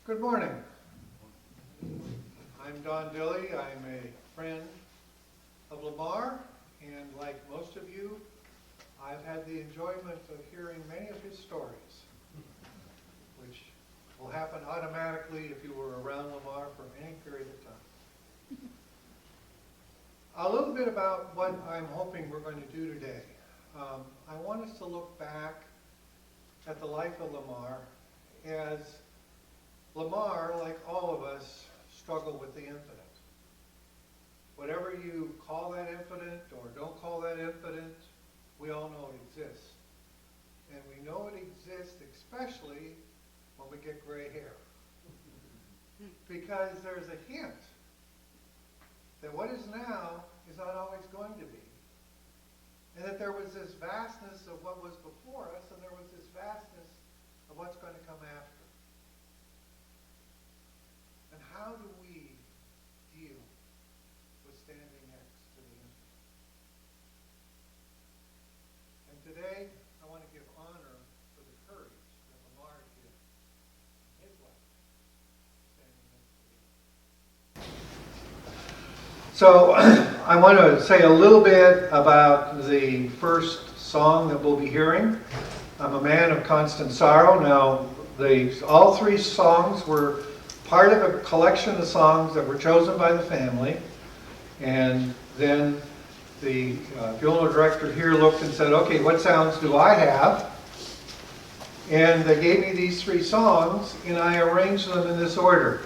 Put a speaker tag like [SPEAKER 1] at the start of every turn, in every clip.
[SPEAKER 1] Good morning. I'm Don Dilley. I'm a friend of Lamar, and like most of you, I've had the enjoyment of hearing many of his stories, which will happen automatically if you were around Lamar for any period of time. A little bit about what I'm hoping we're going to do today. I want us to look back at the life of Lamar as Lamar, like all of us, struggled with the infinite. Whatever you call that infinite or don't call that infinite, we all know it exists. And we know it exists especially when we get gray hair. Because there's a hint that what is now is not always going to be. And that there was this vastness of what was before us, and there was this vastness of what's going to come after. And how do we deal with standing next to the infinite? And today, I want to give honor for the courage that Lamar did in his life, standing next to the infinite. So, I want to say a little bit about the first song that we'll be hearing. I'm a man of constant sorrow. Now, all three songs were part of a collection of songs that were chosen by the family, and then the funeral director here looked and said, okay, what sounds do I have? And they gave me these three songs, and I arranged them in this order.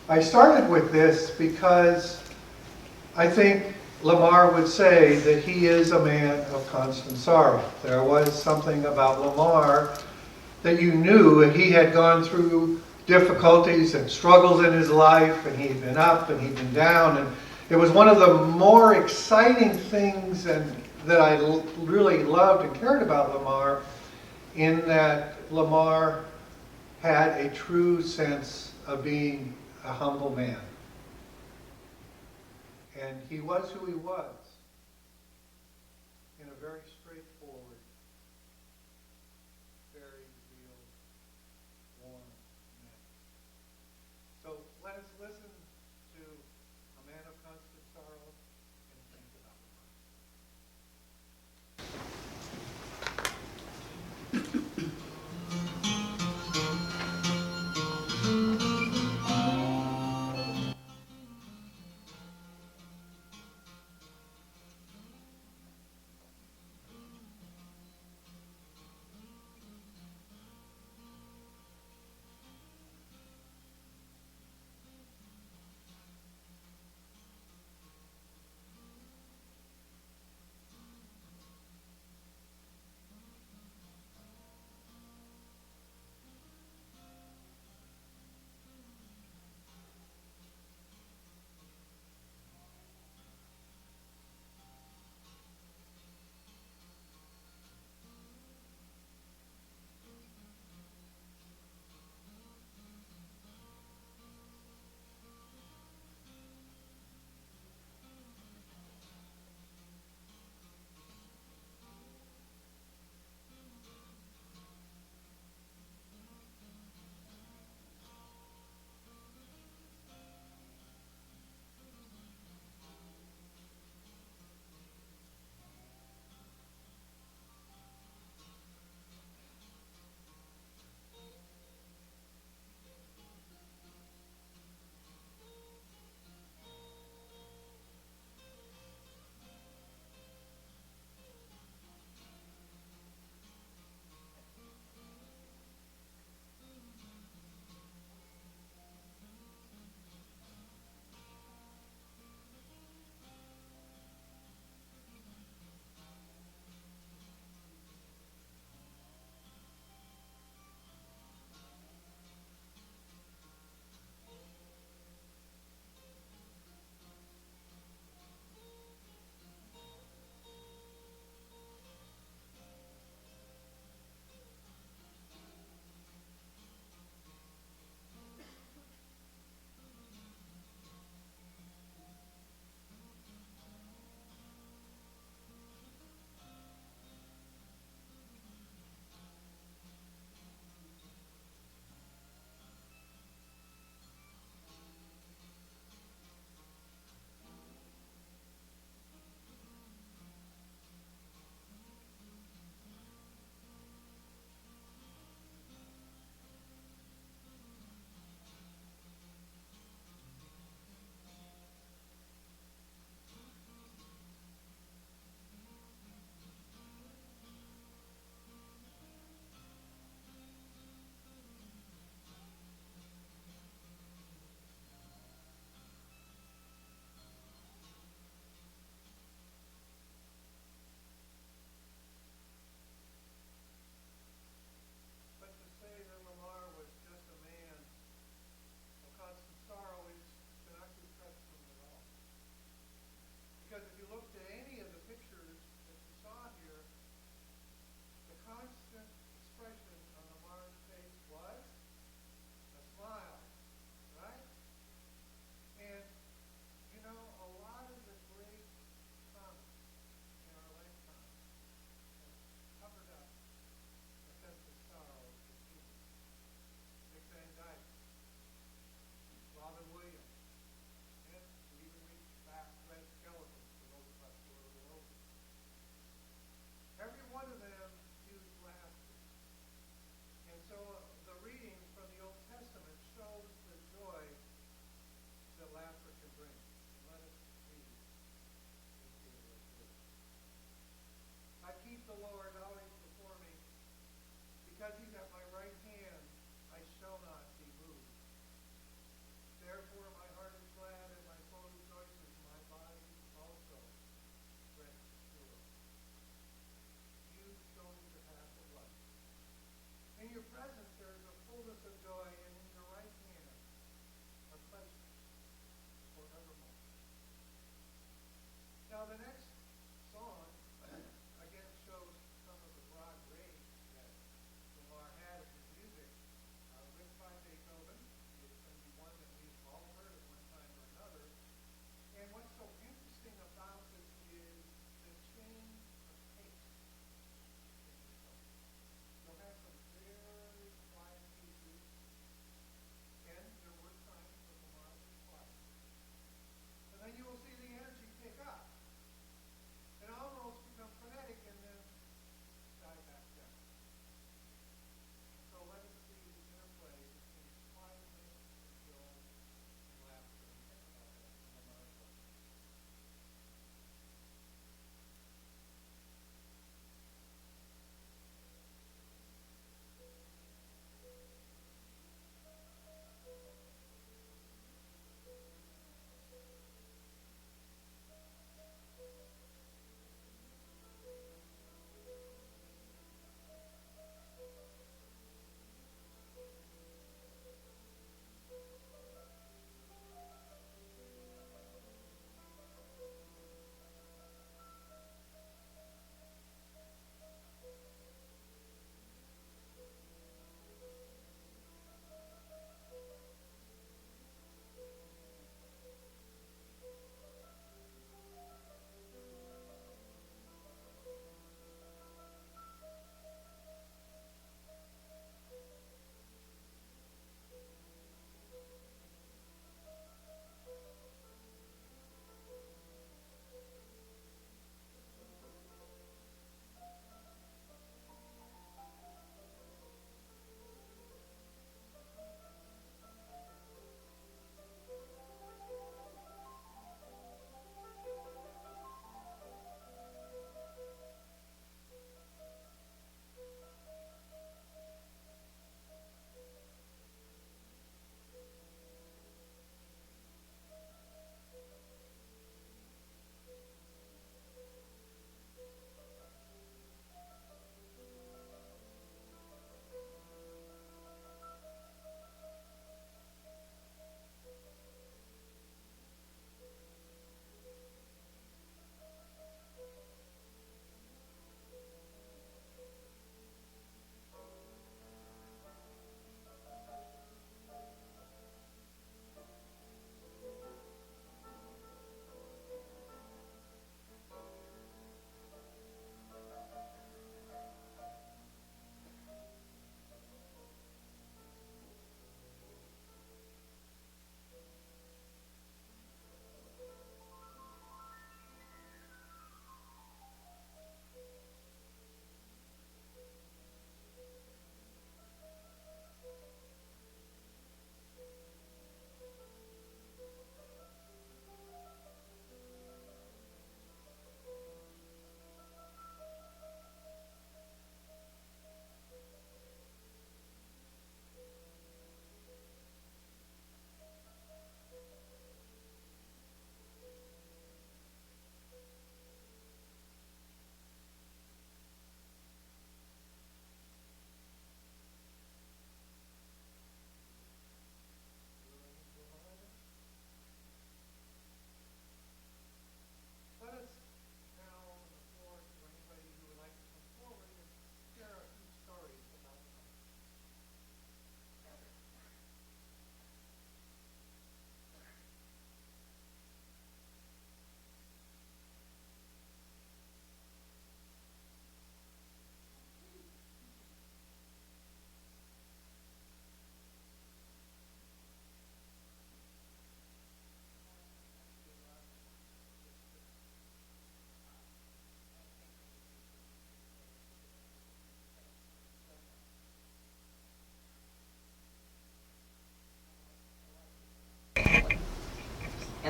[SPEAKER 1] I started with this because I think Lamar would say that he is a man of constant sorrow. There was something about Lamar that you knew that he had gone through difficulties and struggles in his life, and he'd been up and he'd been down, and it was one of the more exciting things that I really loved and cared about Lamar, in that Lamar had a true sense of being a humble man. And he was who he was in a very straightforward, very real, warm manner. So let us listen to a man of constant sorrow and think about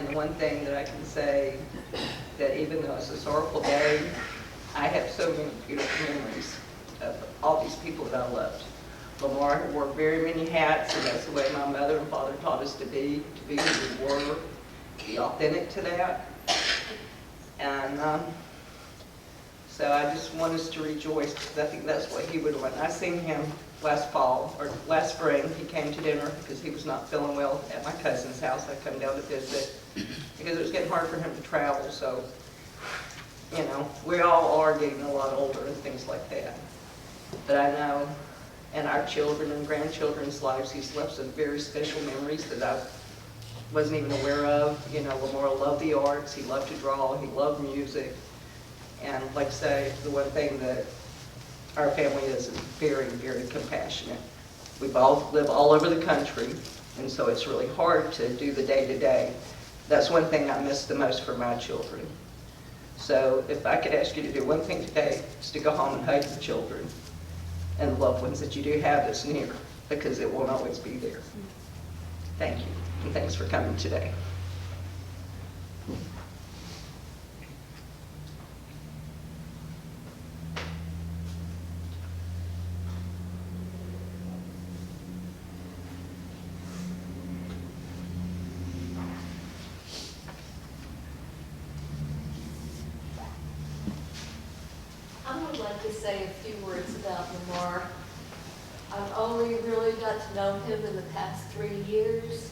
[SPEAKER 2] And the one thing that I can say, that even though it's a sorrowful day, I have so many beautiful memories of all these people that I loved. Lamar wore very many hats, and that's the way my mother and father taught us to be who we were, be authentic to that. And so I just want us to rejoice, because I think that's what he would want. I seen him last fall, or last spring. He came to dinner because he was not feeling well at my cousin's house. I come down to visit because it was getting hard for him to travel. So, you know, we all are getting a lot older and things like that. But I know in our children and grandchildren's lives, he's left some very special memories that I wasn't even aware of. You know, Lamar loved the arts. He loved to draw. He loved music. And like I say, the one thing that our family is very, very compassionate. We both live all over the country, and so it's really hard to do the day-to-day. That's one thing I miss the most for my children. So if I could ask you to do one thing today, is to go home and hug the children and the loved ones that you do have that's near, because it won't always be there. Thank you, and thanks for coming today.
[SPEAKER 3] I would like to say a few words about Lamar. I've only really got to know him in the past 3 years,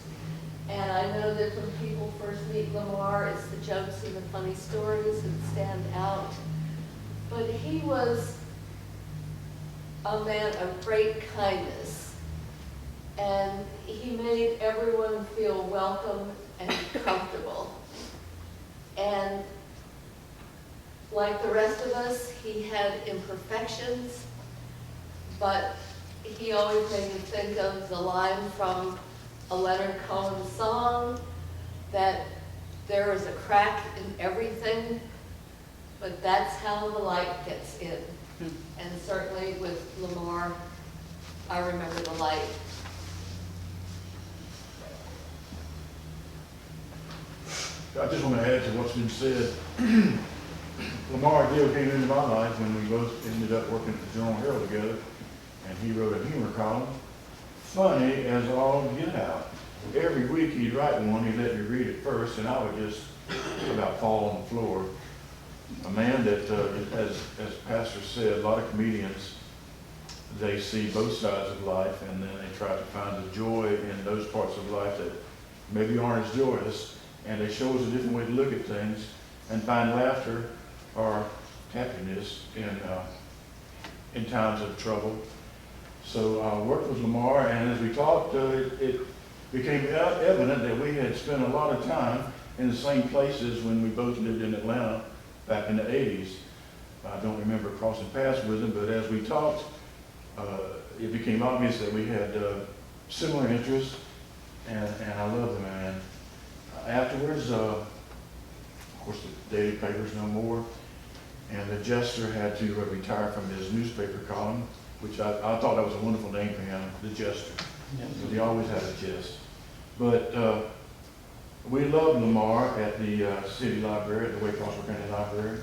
[SPEAKER 3] and I know that when people first meet Lamar, it's the jokes and the funny stories that stand out. But he was a man of great kindness, and he made everyone feel welcome and comfortable. And like the rest of us, he had imperfections, but he always made me think of the line from a Leonard Cohen song, that there is a crack in everything, but that's how the light gets in. And certainly with Lamar, I remember the light.
[SPEAKER 4] I just want to add to what's been said. Lamar Deal came into my life when we both ended up working at the Journal Herald together, and he wrote a humor column, funny as all get out. Every week he'd write one, he'd let me read it first, and I would just about fall on the floor. A man that, as Pastor said, a lot of comedians, they see both sides of life, and then they try to find the joy in those parts of life that maybe aren't as joyous, and they show us a different way to look at things and find laughter or happiness in times of trouble. So I worked with Lamar, and as we talked, it became evident that we had spent a lot of time in the same places when we both lived in Atlanta back in the 80s. I don't remember crossing paths with him, but as we talked, it became obvious that we had similar interests, and I love the man. Afterwards, of course, the daily paper's no more, and the Jester had to retire from his newspaper column, which I thought that was a wonderful name for him, the Jester. Because he always had a jest. But we loved Lamar at the city library, at the Waycross County Library.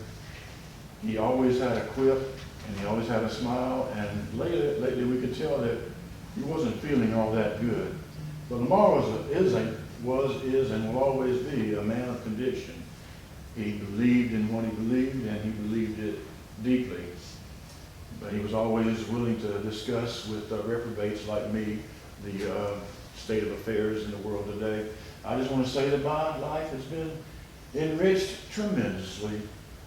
[SPEAKER 4] He always had a quip, and he always had a smile, and lately we could tell that he wasn't feeling all that good. But Lamar is, and will always be a man of conviction. He believed in what he believed, and he believed it deeply. But he was always willing to discuss with reprobates like me the state of affairs in the world today. I just want to say that my life has been enriched tremendously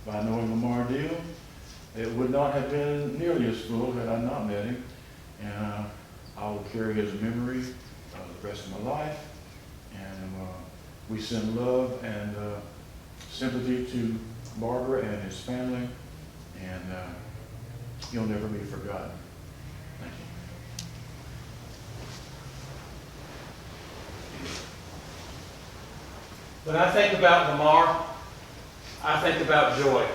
[SPEAKER 4] by knowing Lamar Deal. It would not have been nearly as full had I not met him. And I will carry his memory the rest of my life. And we send love and sympathy to Barbara and his family. And he'll never be forgotten. Thank you.
[SPEAKER 5] When I think about Lamar, I think about joy.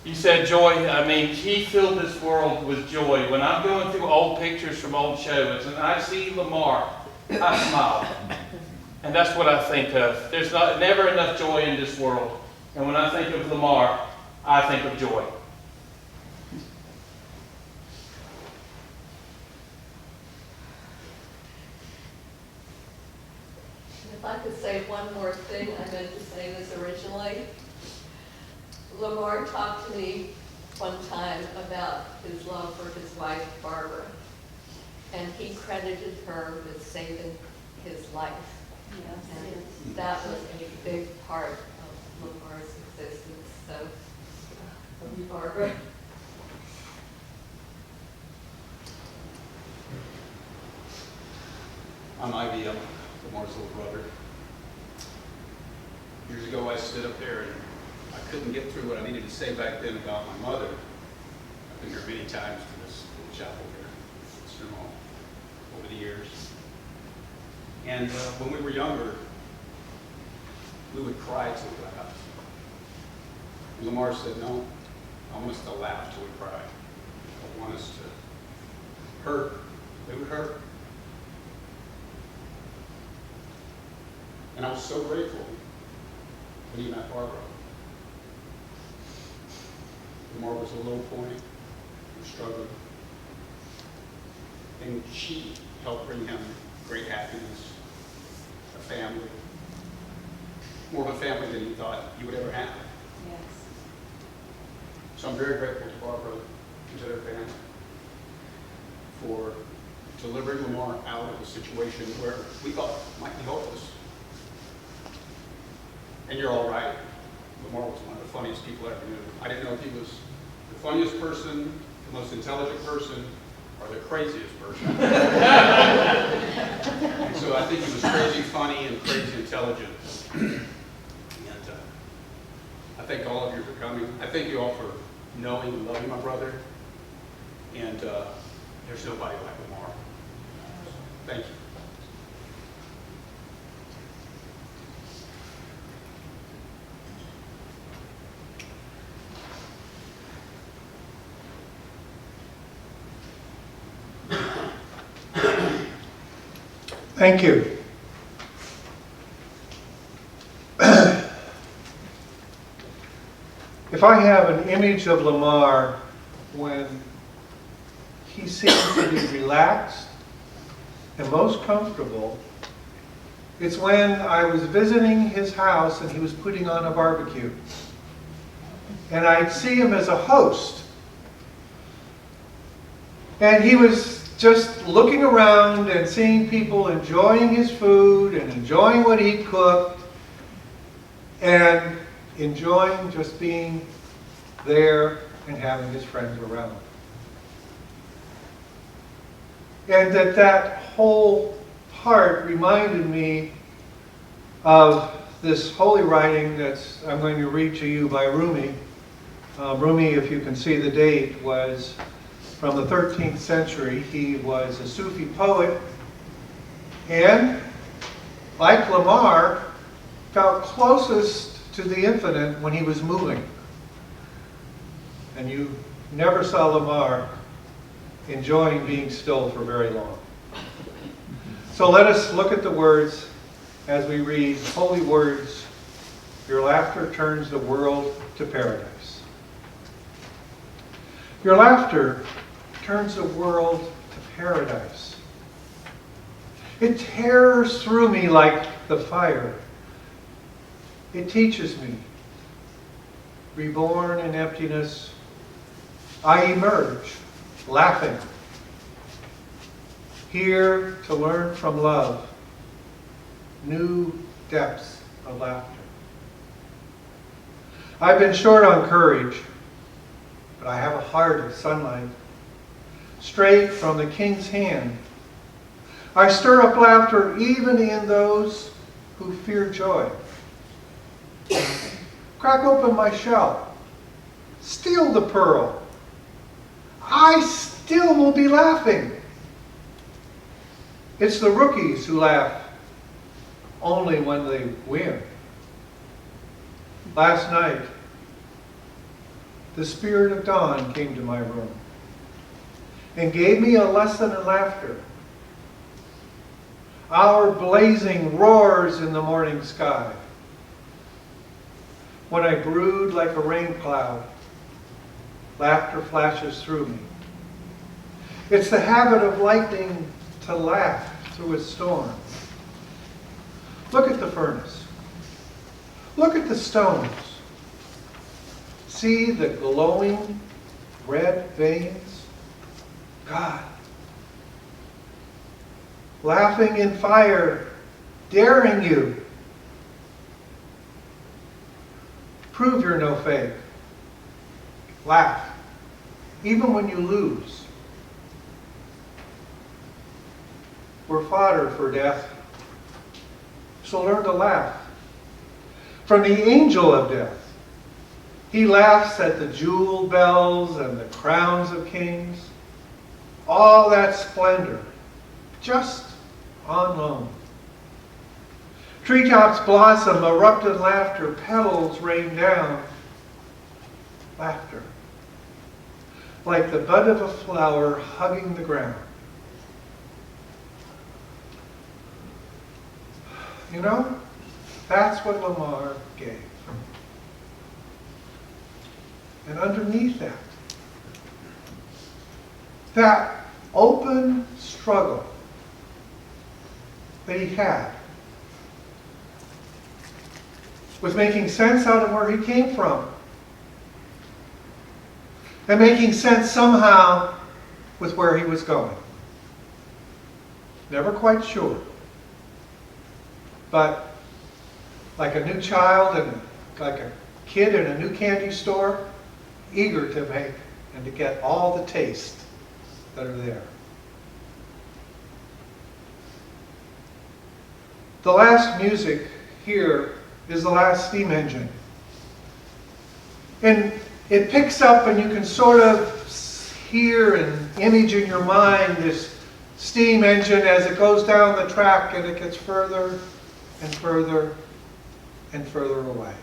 [SPEAKER 5] You said joy. I mean, he filled this world with joy. When I'm going through old pictures from old shows and I see Lamar, I smile. And that's what I think of. There's never enough joy in this world. And when I think of Lamar, I think of joy.
[SPEAKER 3] If I could say one more thing, I meant to say this originally. Lamar talked to me one time about his love for his wife, Barbara, and he credited her with saving his life. And that was a big part of Lamar's existence, so love you, Barbara.
[SPEAKER 6] I'm Ivy, I'm Lamar's little brother. Years ago, I stood up there and I couldn't get through what I needed to say back then about my mother. I've been here many times to this little chapel here, Sister Hall, over the years. And when we were younger, we would cry till we got out. And Lamar said, no, I want us to laugh till we cry. I want us to hurt. We would hurt. And I was so grateful when he met Barbara. Lamar was a low point, he was struggling. And she helped bring him great happiness, a family, more of a family than he thought he would ever have.
[SPEAKER 2] Yes.
[SPEAKER 6] So I'm very grateful to Barbara and to their family for delivering Lamar out of a situation where we thought might be hopeless. And you're all right. Lamar was one of the funniest people I ever knew. I didn't know if he was the funniest person, the most intelligent person, or the craziest person. And so I think he was crazy funny and crazy intelligent. And I thank all of you for coming. I thank you all for knowing and loving my brother. And there's nobody like Lamar. Thank you.
[SPEAKER 1] Thank you. If I have an image of Lamar when he seems to be relaxed and most comfortable, it's when I was visiting his house and he was putting on a barbecue. And I'd see him as a host. And he was just looking around and seeing people enjoying his food and enjoying what he cooked and enjoying just being there and having his friends around. And that whole part reminded me of this holy writing that's I'm going to read to you by Rumi. Rumi, if you can see the date, was from the 13th century. He was a Sufi poet and, like Lamar, felt closest to the infinite when he was moving. And you never saw Lamar enjoying being still for very long. So let us look at the words as we read holy words. Your laughter turns the world to paradise. Your laughter turns the world to paradise. It tears through me like the fire. It teaches me. Reborn in emptiness, I emerge, laughing. Here to learn from love, new depths of laughter. I've been short on courage, but I have a heart of sunlight, straight from the King's hand. I stir up laughter even in those who fear joy. Crack open my shell, steal the pearl. I still will be laughing. It's the rookies who laugh only when they win. Last night, the spirit of dawn came to my room and gave me a lesson in laughter. Our blazing roars in the morning sky. When I brood like a rain cloud, laughter flashes through me. It's the habit of lightning to laugh through a storm. Look at the furnace. Look at the stones. See the glowing red veins? God. Laughing in fire, daring you. Prove you're no fake. Laugh, even when you lose. We're fodder for death, so learn to laugh. From the angel of death, he laughs at the jeweled bells and the crowns of kings. All that splendor, just on loan. Treetops blossom, erupted laughter, petals rain down. Laughter, like the bud of a flower hugging the ground. You know, that's what Lamar gave. And underneath that open struggle that he had was making sense out of where he came from. And making sense somehow with where he was going. Never quite sure. But like a new child and like a kid in a new candy store, eager to make and to get all the taste that are there. The last music here is the last steam engine. And it picks up and you can sort of hear and image in your mind this steam engine as it goes down the track and it gets further and further and further away.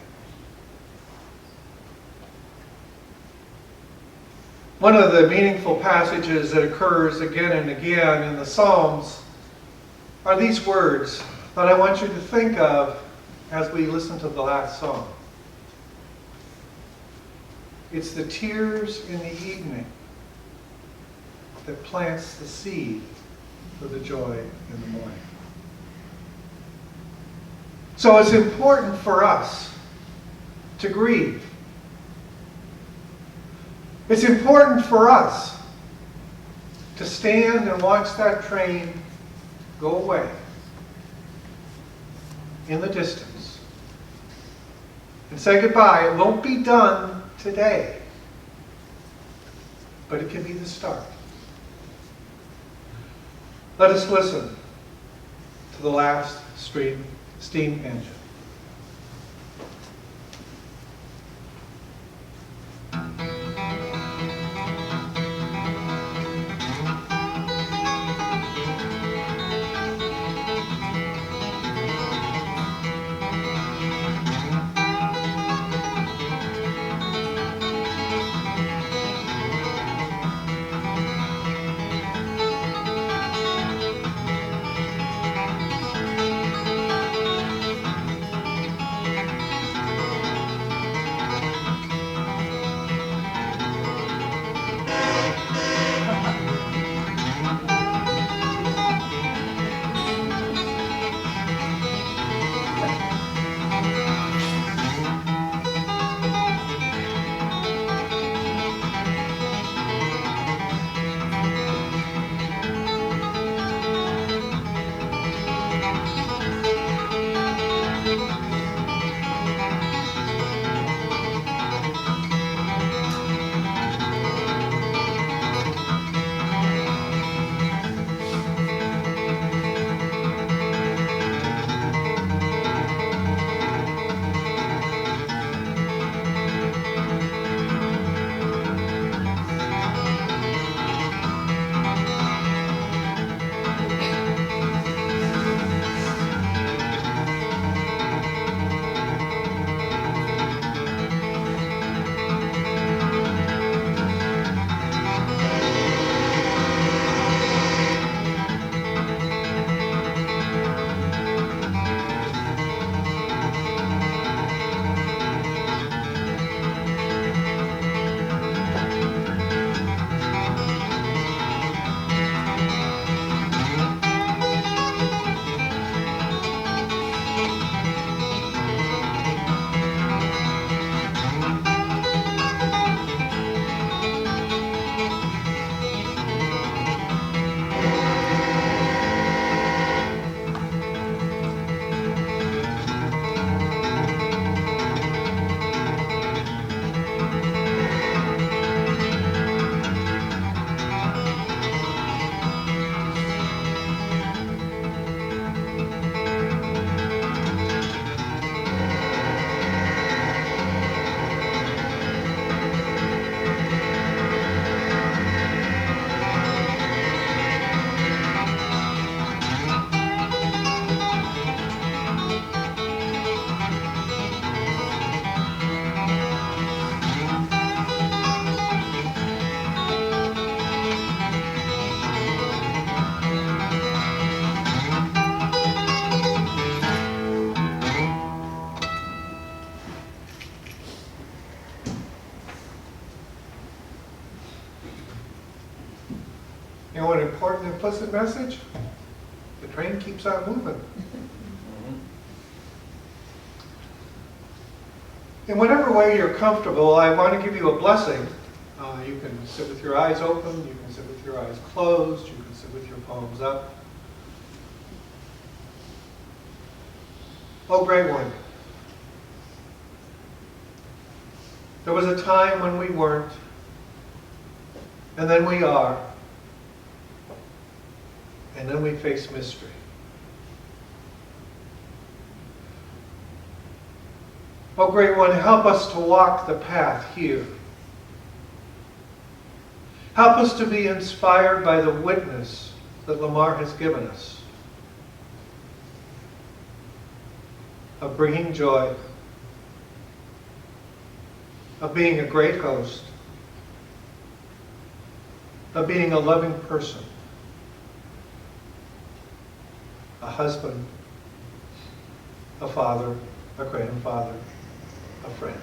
[SPEAKER 1] One of the meaningful passages that occurs again and again in the Psalms are these words that I want you to think of as we listen to the last song. It's the tears in the evening that plants the seed for the joy in the morning. So it's important for us to grieve. It's important for us to stand and watch that train go away in the distance and say goodbye. It won't be done today, but it can be the start. Let us listen to the last steam engine. You know what important implicit message? The train keeps on moving. In whatever way you're comfortable, I want to give you a blessing. You can sit with your eyes open, you can sit with your eyes closed, you can sit with your palms up. Oh, great one. There was a time when we weren't, and then we are, and then we face mystery. Oh, great one, help us to walk the path here. Help us to be inspired by the witness that Lamar has given us of bringing joy, of being a great host, of being a loving person, a husband, a father, a grandfather, a friend.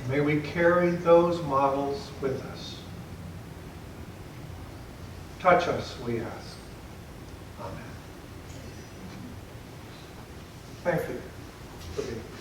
[SPEAKER 1] May we carry those models with us. Touch us, we ask. Amen. Thank you for being here.